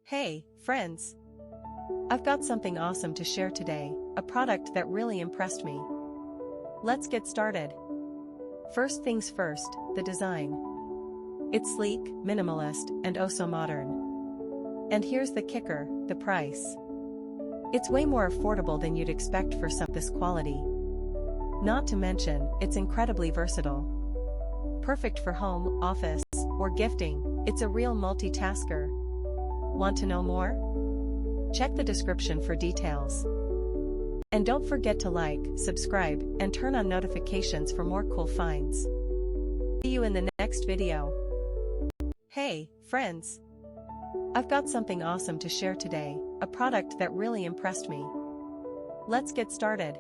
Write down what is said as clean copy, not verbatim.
Hey, friends! I've got something awesome to share today, a product that really impressed me. Let's get started. First things first, the design. It's sleek, minimalist, and oh so modern. And here's the kicker, the price. It's way more affordable than you'd expect for this quality. Not to mention, it's incredibly versatile. Perfect for home, office, or gifting, it's a real multitasker. Want to know more? Check the description for details. And don't forget to like, subscribe, and turn on notifications for more cool finds. See you in the next video. Hey, friends! I've got something awesome to share today, a product that really impressed me. Let's get started.